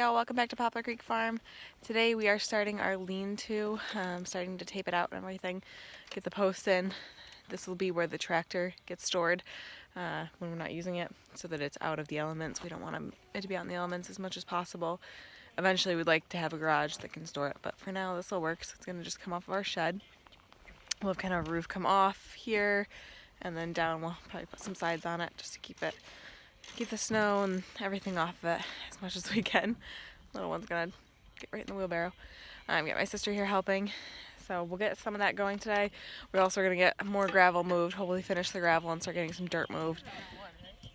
y'all, welcome back to Poplar Creek Farm. Today we are starting our lean-to, starting to tape it out and everything, get the posts in. This will be where the tractor gets stored when we're not using it, so that it's out of the elements. We don't want it to be out in the elements as much as possible. Eventually we'd like to have a garage that can store it, but for now this will work. So it's going to just come off of our shed. We'll have kind of a roof come off here, and then down we'll probably put some sides on it just to keep the snow and everything off of it as much as we can. Little one's gonna get right in the wheelbarrow. Got my sister here helping, so we'll get some of that going today. We're also gonna get more gravel moved, hopefully finish the gravel and start getting some dirt moved.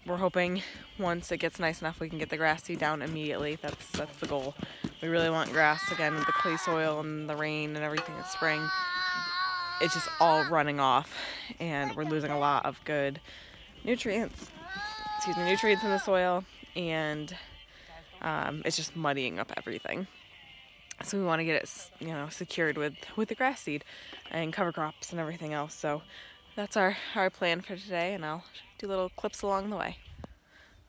We're hoping once it gets nice enough we can get the grass seed down immediately. That's the goal. We really want grass again with the clay soil and the rain and everything in spring. It's just all running off and we're losing a lot of good nutrients in the soil, and it's just muddying up everything. So we want to get it, secured with the grass seed and cover crops and everything else. So that's our plan for today, and I'll do little clips along the way.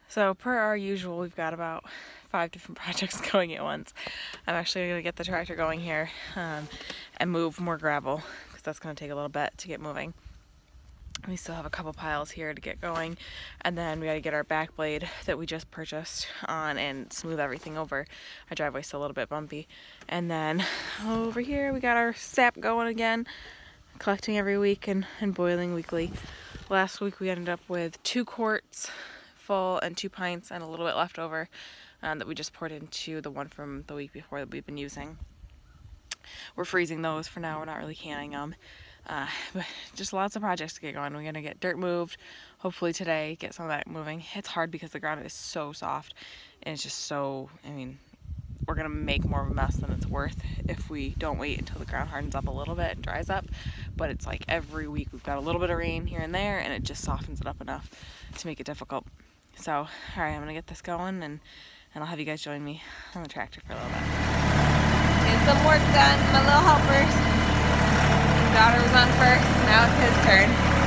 So per our usual, we've got about 5 different projects going at once. I'm actually going to get the tractor going here and move more gravel, because that's going to take a little bit to get moving. We still have a couple piles here to get going, and then we got to get our back blade that we just purchased on and smooth everything over. Our driveway's still a little bit bumpy. And then over here we got our sap going again, collecting every week and boiling weekly. Last week we ended up with 2 quarts full and 2 pints and a little bit left over that we just poured into the one from the week before that we've been using. We're freezing those for now, we're not really canning them. But just lots of projects to get going. We're gonna get dirt moved hopefully today, get some of that moving. It's hard because the ground is so soft and it's just so, we're gonna make more of a mess than it's worth if we don't wait until the ground hardens up a little bit and dries up. But it's like every week we've got a little bit of rain here and there, and it just softens it up enough to make it difficult. So all right, I'm gonna get this going, and I'll have you guys join me on the tractor for a little bit. Get some work done, my little helpers. Daughter was on first, now it's his turn.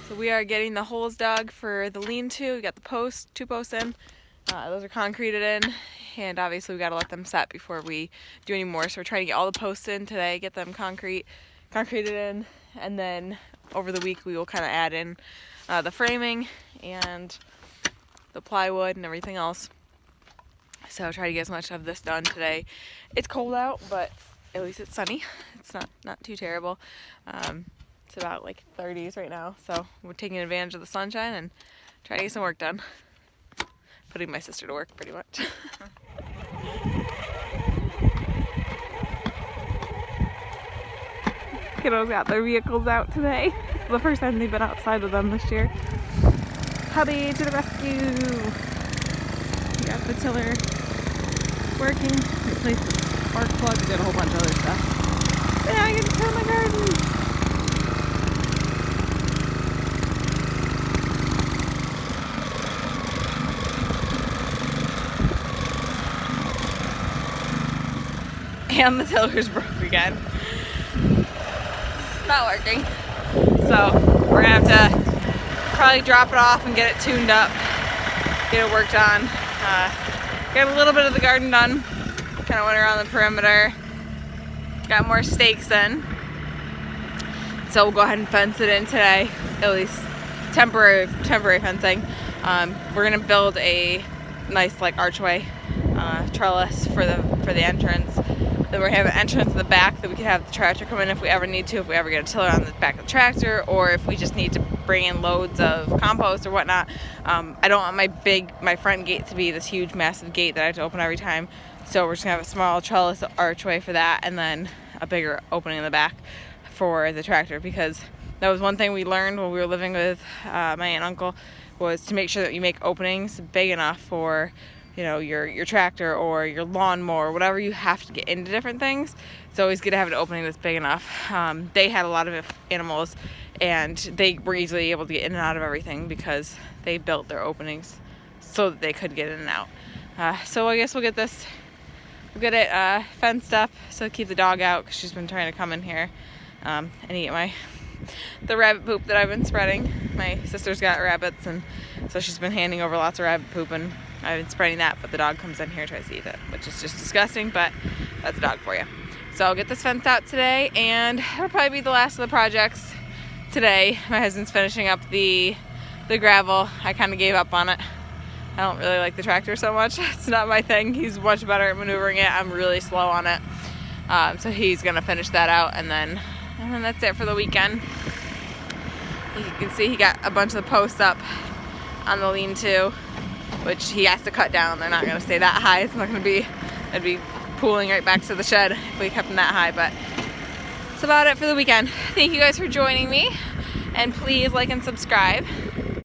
So we are getting the holes dug for the lean-to. We got the 2 posts in. Those are concreted in, and obviously we got to let them set before we do any more. So we're trying to get all the posts in today, get them concreted in, and then over the week we will kind of add in the framing and the plywood and everything else. So try to get as much of this done today. It's cold out, but at least it's sunny. It's not too terrible. It's about like 30s right now, so we're taking advantage of the sunshine and trying to get some work done. Putting my sister to work pretty much. Kiddos got their vehicles out today. It's the first time they've been outside with them this year. Hubby to the rescue! We got the tiller working. Replaced the spark plug, did a whole bunch of other stuff. But now I get to till my garden! And the tiller's broke again. It's not working. So we're gonna have to probably drop it off and get it tuned up, get it worked on. Got a little bit of the garden done. Kind of went around the perimeter. Got more stakes in. So we'll go ahead and fence it in today, at least temporary fencing. We're gonna build a nice like archway trellis for the entrance. Then we're gonna have an entrance in the back that we can have the tractor come in if we ever need to, if we ever get a tiller on the back of the tractor, or if we just need to bring in loads of compost or whatnot. I don't want my front gate to be this huge massive gate that I have to open every time, so we're just gonna have a small trellis archway for that, and then a bigger opening in the back for the tractor, because that was one thing we learned when we were living with my aunt and uncle, was to make sure that you make openings big enough for, you know, your tractor or your lawnmower, whatever you have to get into different things. It's always good to have an opening that's big enough. They had a lot of animals, and they were easily able to get in and out of everything because they built their openings so that they could get in and out. So I guess we'll get it fenced up, so keep the dog out, because she's been trying to come in here and eat the rabbit poop that I've been spreading. My sister's got rabbits, and so she's been handing over lots of rabbit poop, and I've been spreading that, but the dog comes in here and tries to eat it, which is just disgusting, but that's a dog for you. So I'll get this fenced out today, and that'll probably be the last of the projects today. My husband's finishing up the gravel. I kind of gave up on it. I don't really like the tractor so much. It's not my thing. He's much better at maneuvering it. I'm really slow on it. So he's gonna finish that out, and then that's it for the weekend. You can see he got a bunch of the posts up on the lean-to, which he has to cut down. They're not gonna stay that high. It's not gonna be, it'd be pooling right back to the shed if we kept them that high, but that's about it for the weekend. Thank you guys for joining me, and please like and subscribe.